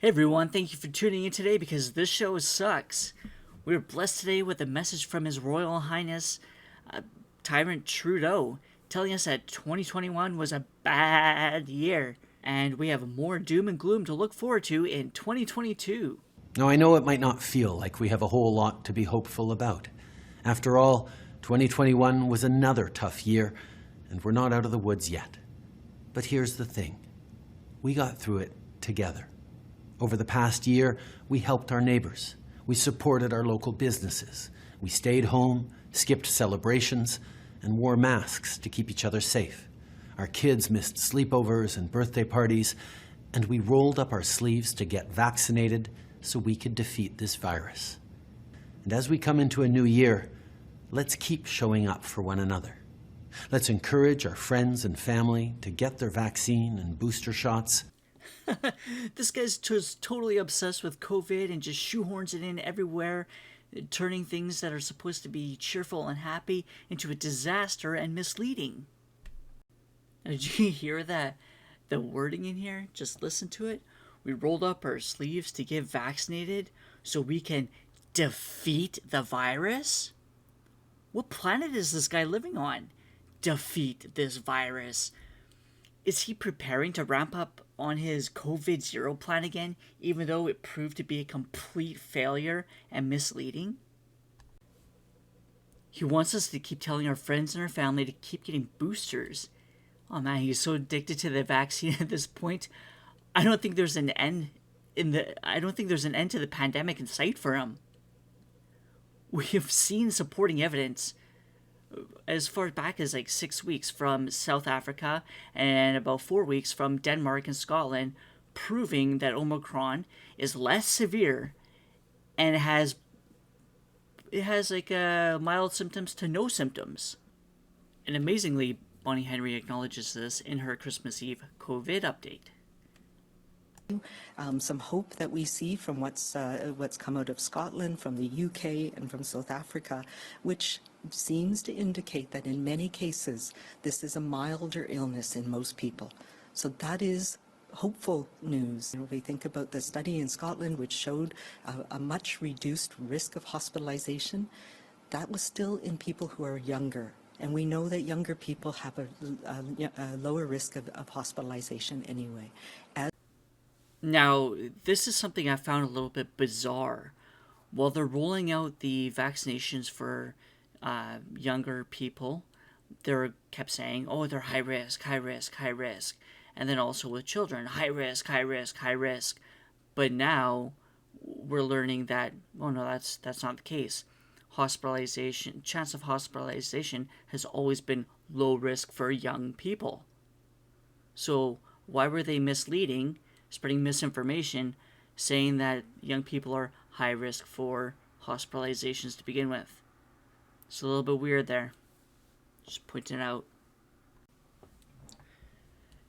Hey everyone, thank you for tuning in today because this show sucks. We were blessed today with a message from His Royal Highness Tyrant Trudeau telling us that 2021 was a bad year and we have more doom and gloom to look forward to in 2022. Now, I know it might not feel like we have a whole lot to be hopeful about. After all, 2021 was another tough year, and we're not out of the woods yet. But here's the thing. We got through it together. Over the past year, we helped our neighbors. We supported our local businesses. We stayed home, skipped celebrations, and wore masks to keep each other safe. Our kids missed sleepovers and birthday parties, and we rolled up our sleeves to get vaccinated so we could defeat this virus. And as we come into a new year, let's keep showing up for one another. Let's encourage our friends and family to get their vaccine and booster shots. This guy's just totally obsessed with COVID and just shoehorns it in everywhere, turning things that are supposed to be cheerful and happy into a disaster and misleading. Did you hear that? The wording in here? Just listen to it. We rolled up our sleeves to get vaccinated so we can defeat the virus? What planet is this guy living on? Defeat this virus. Is he preparing to ramp up on his COVID zero plan again, even though it proved to be a complete failure and misleading? He wants us to keep telling our friends and our family to keep getting boosters. Oh man, he's so addicted to the vaccine at this point. I don't think there's an end to the pandemic in sight for him. We have seen supporting evidence as far back as like 6 weeks from South Africa and about 4 weeks from Denmark and Scotland, proving that Omicron is less severe and it has like mild symptoms to no symptoms. And amazingly, Bonnie Henry acknowledges this in her Christmas Eve COVID update. Some hope that we see from what's come out of Scotland, from the UK, and from South Africa, which seems to indicate that in many cases this is a milder illness in most people. So that is hopeful news. We think about the study in Scotland which showed a much reduced risk of hospitalization. That was still in people who are younger. And we know that younger people have a lower risk of hospitalization anyway. Now, this is something I found a little bit bizarre. While they're rolling out the vaccinations for younger people, they kept saying, oh, they're high risk, high risk, high risk. And then also with children, high risk, high risk, high risk. But now we're learning that, well, no, that's not the case. Chance of hospitalization has always been low risk for young people. So why were they misleading, spreading misinformation, saying that young people are high risk for hospitalizations to begin with? It's a little bit weird there. Just pointing it out.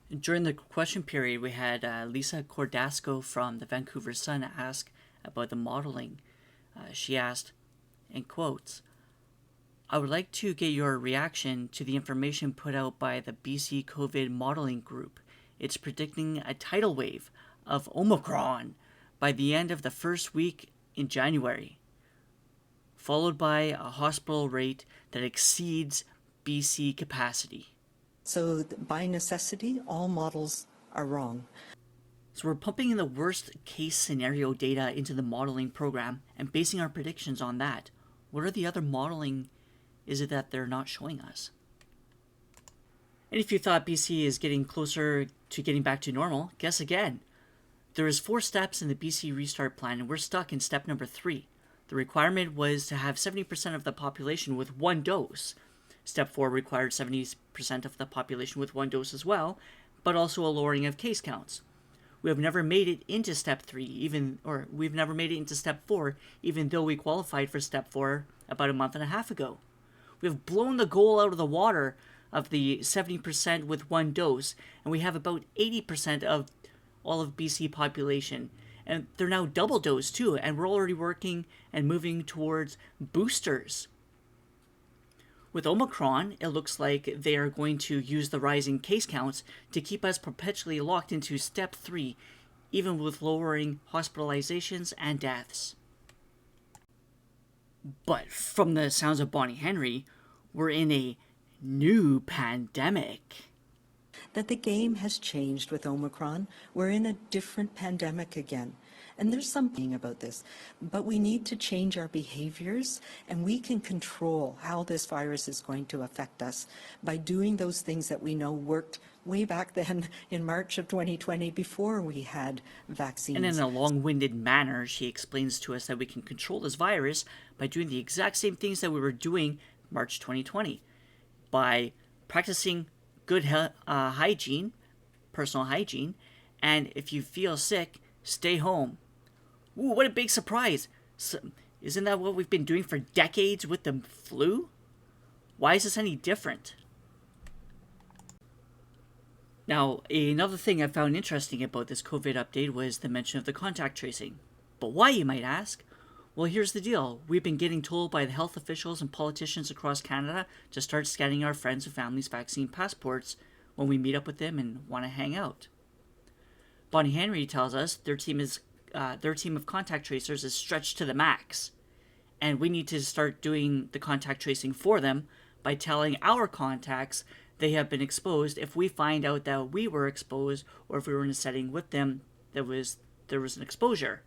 During the question period, we had Lisa Cordasco from the Vancouver Sun ask about the modeling. She asked, in quotes, I would like to get your reaction to the information put out by the BC COVID modeling group. It's predicting a tidal wave of Omicron by the end of the first week in January, followed by a hospital rate that exceeds BC capacity. So by necessity, all models are wrong. So we're pumping in the worst case scenario data into the modeling program and basing our predictions on that. What are the other modeling is it that they're not showing us? And if you thought BC is getting closer to getting back to normal, guess again. There is 4 steps in the BC Restart Plan, and we're stuck in step number 3. The requirement was to have 70% of the population with 1 dose. Step 4 required 70% of the population with 1 dose as well, but also a lowering of case counts. We have never made it into step 3, we've never made it into step 4, even though we qualified for step 4 about a month and a half ago. We have blown the goal out of the water of the 70% with 1 dose, and we have about 80% of all of BC population. And they're now double dose too, and we're already working and moving towards boosters. With Omicron, it looks like they are going to use the rising case counts to keep us perpetually locked into step 3, even with lowering hospitalizations and deaths. But from the sounds of Bonnie Henry, we're in a new pandemic. That the game has changed with Omicron. We're in a different pandemic again. And there's something about this, but we need to change our behaviors, and we can control how this virus is going to affect us by doing those things that we know worked way back then in March of 2020 before we had vaccines. And in a long-winded manner, she explains to us that we can control this virus by doing the exact same things that we were doing March 2020, by practicing good hygiene, personal hygiene, and if you feel sick, stay home. Ooh, what a big surprise. So, isn't that what we've been doing for decades with the flu? Why is this any different? Now, another thing I found interesting about this COVID update was the mention of the contact tracing. But why, you might ask? Well, here's the deal. We've been getting told by the health officials and politicians across Canada to start scanning our friends and family's vaccine passports when we meet up with them and want to hang out. Bonnie Henry tells us their team of contact tracers is stretched to the max, and we need to start doing the contact tracing for them by telling our contacts they have been exposed if we find out that we were exposed or if we were in a setting with them that there was an exposure.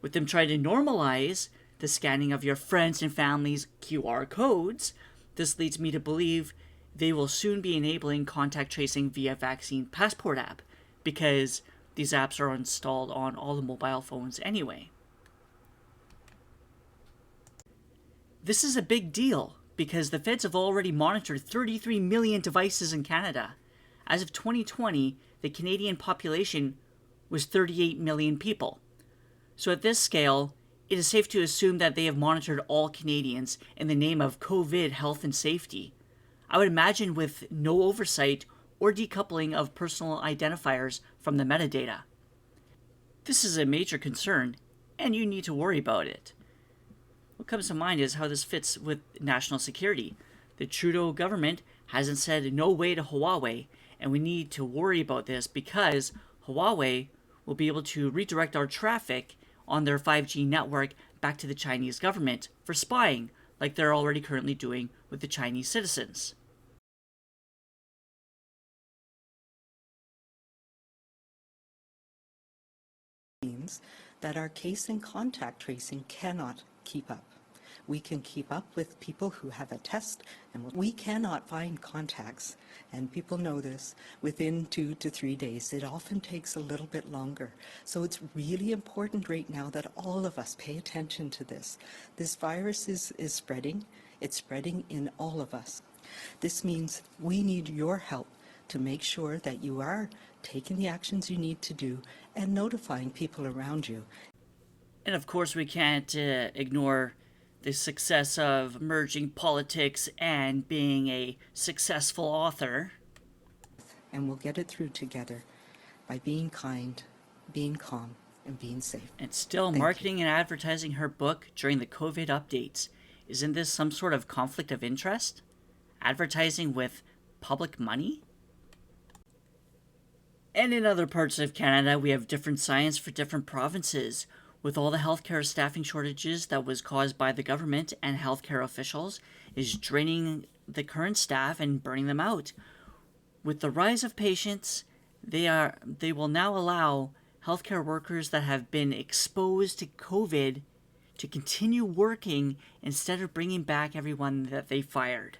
With them trying to normalize the scanning of your friends and family's QR codes, this leads me to believe they will soon be enabling contact tracing via vaccine passport app, because these apps are installed on all the mobile phones anyway. This is a big deal because the feds have already monitored 33 million devices in Canada. As of 2020, the Canadian population was 38 million people. So at this scale, it is safe to assume that they have monitored all Canadians in the name of COVID health and safety. I would imagine with no oversight or decoupling of personal identifiers from the metadata. This is a major concern, and you need to worry about it. What comes to mind is how this fits with national security. The Trudeau government hasn't said no way to Huawei, and we need to worry about this because Huawei will be able to redirect our traffic on their 5G network back to the Chinese government for spying, like they're already currently doing with the Chinese citizens. Means that our case and contact tracing cannot keep up. We can keep up with people who have a test, and we cannot find contacts, and people know this, within 2 to 3 days. It often takes a little bit longer. So it's really important right now that all of us pay attention to this. This virus is spreading. It's spreading in all of us. This means we need your help to make sure that you are taking the actions you need to do and notifying people around you. And of course, we can't ignore the success of merging politics and being a successful author. And we'll get it through together by being kind, being calm, and being safe. And still marketing and advertising her book during the COVID updates. Isn't this some sort of conflict of interest? Advertising with public money? And in other parts of Canada, we have different science for different provinces. With all the healthcare staffing shortages that was caused by the government and healthcare officials, is draining the current staff and burning them out. With the rise of patients, they will now allow healthcare workers that have been exposed to COVID to continue working instead of bringing back everyone that they fired.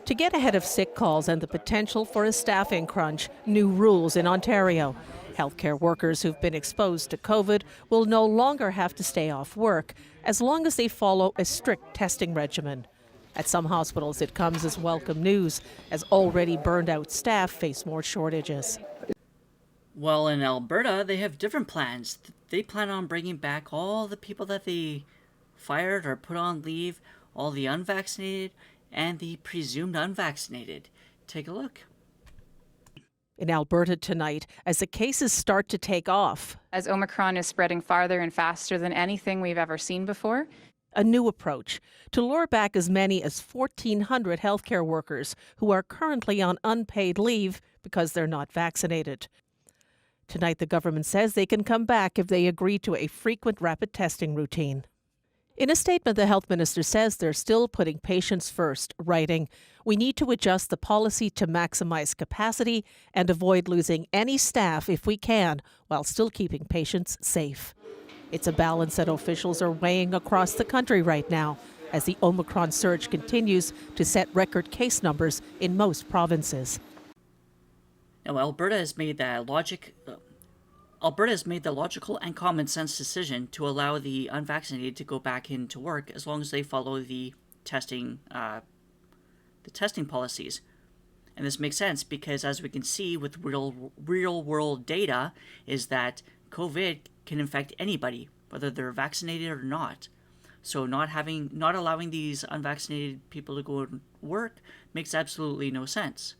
To get ahead of sick calls and the potential for a staffing crunch, new rules in Ontario. Healthcare workers who've been exposed to COVID will no longer have to stay off work as long as they follow a strict testing regimen. At some hospitals, it comes as welcome news, as already burned out staff face more shortages. Well, in Alberta, they have different plans. They plan on bringing back all the people that they fired or put on leave, all the unvaccinated and the presumed unvaccinated. Take a look. In Alberta tonight, as the cases start to take off. As Omicron is spreading farther and faster than anything we've ever seen before. A new approach to lure back as many as 1,400 healthcare workers who are currently on unpaid leave because they're not vaccinated. Tonight, the government says they can come back if they agree to a frequent rapid testing routine. In a statement, the health minister says they're still putting patients first, writing, "We need to adjust the policy to maximize capacity and avoid losing any staff if we can, while still keeping patients safe." It's a balance that officials are weighing across the country right now as the Omicron surge continues to set record case numbers in most provinces. Now, Alberta has made the logical and common sense decision to allow the unvaccinated to go back into work as long as they follow the testing policies. And this makes sense because, as we can see with real world data, is that COVID can infect anybody, whether they're vaccinated or not. So not allowing these unvaccinated people to go to work makes absolutely no sense.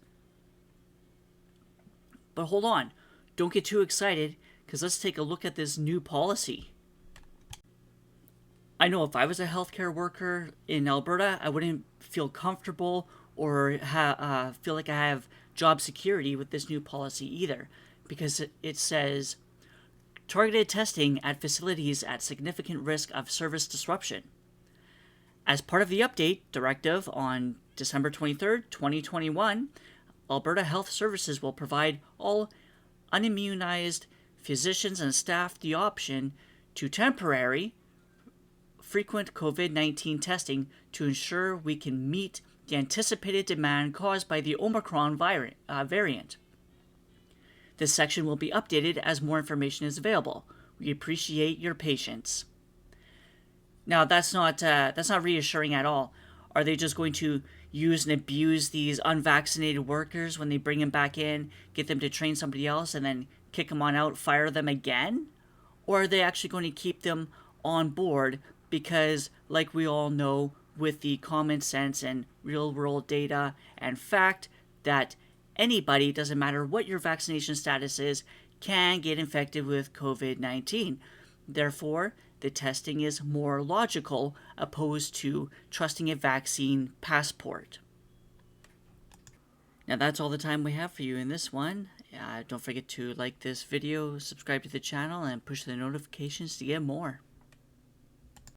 But hold on, don't get too excited, because let's take a look at this new policy. I know if I was a healthcare worker in Alberta, I wouldn't feel comfortable or feel like I have job security with this new policy either, because it says targeted testing at facilities at significant risk of service disruption. As part of the update directive on December 23rd, 2021, Alberta Health Services will provide all unimmunized physicians and staff the option to temporary frequent COVID-19 testing to ensure we can meet the anticipated demand caused by the Omicron variant. This section will be updated as more information is available. We appreciate your patience. Now, that's not reassuring at all. Are they just going to use and abuse these unvaccinated workers when they bring them back in, get them to train somebody else, and then kick them on out, fire them again? Or are they actually going to keep them on board because, like we all know, with the common sense and real-world data and fact that anybody, doesn't matter what your vaccination status is, can get infected with COVID-19. Therefore, the testing is more logical opposed to trusting a vaccine passport. Now that's all the time we have for you in this one. Don't forget to like this video, subscribe to the channel, and push the notifications to get more.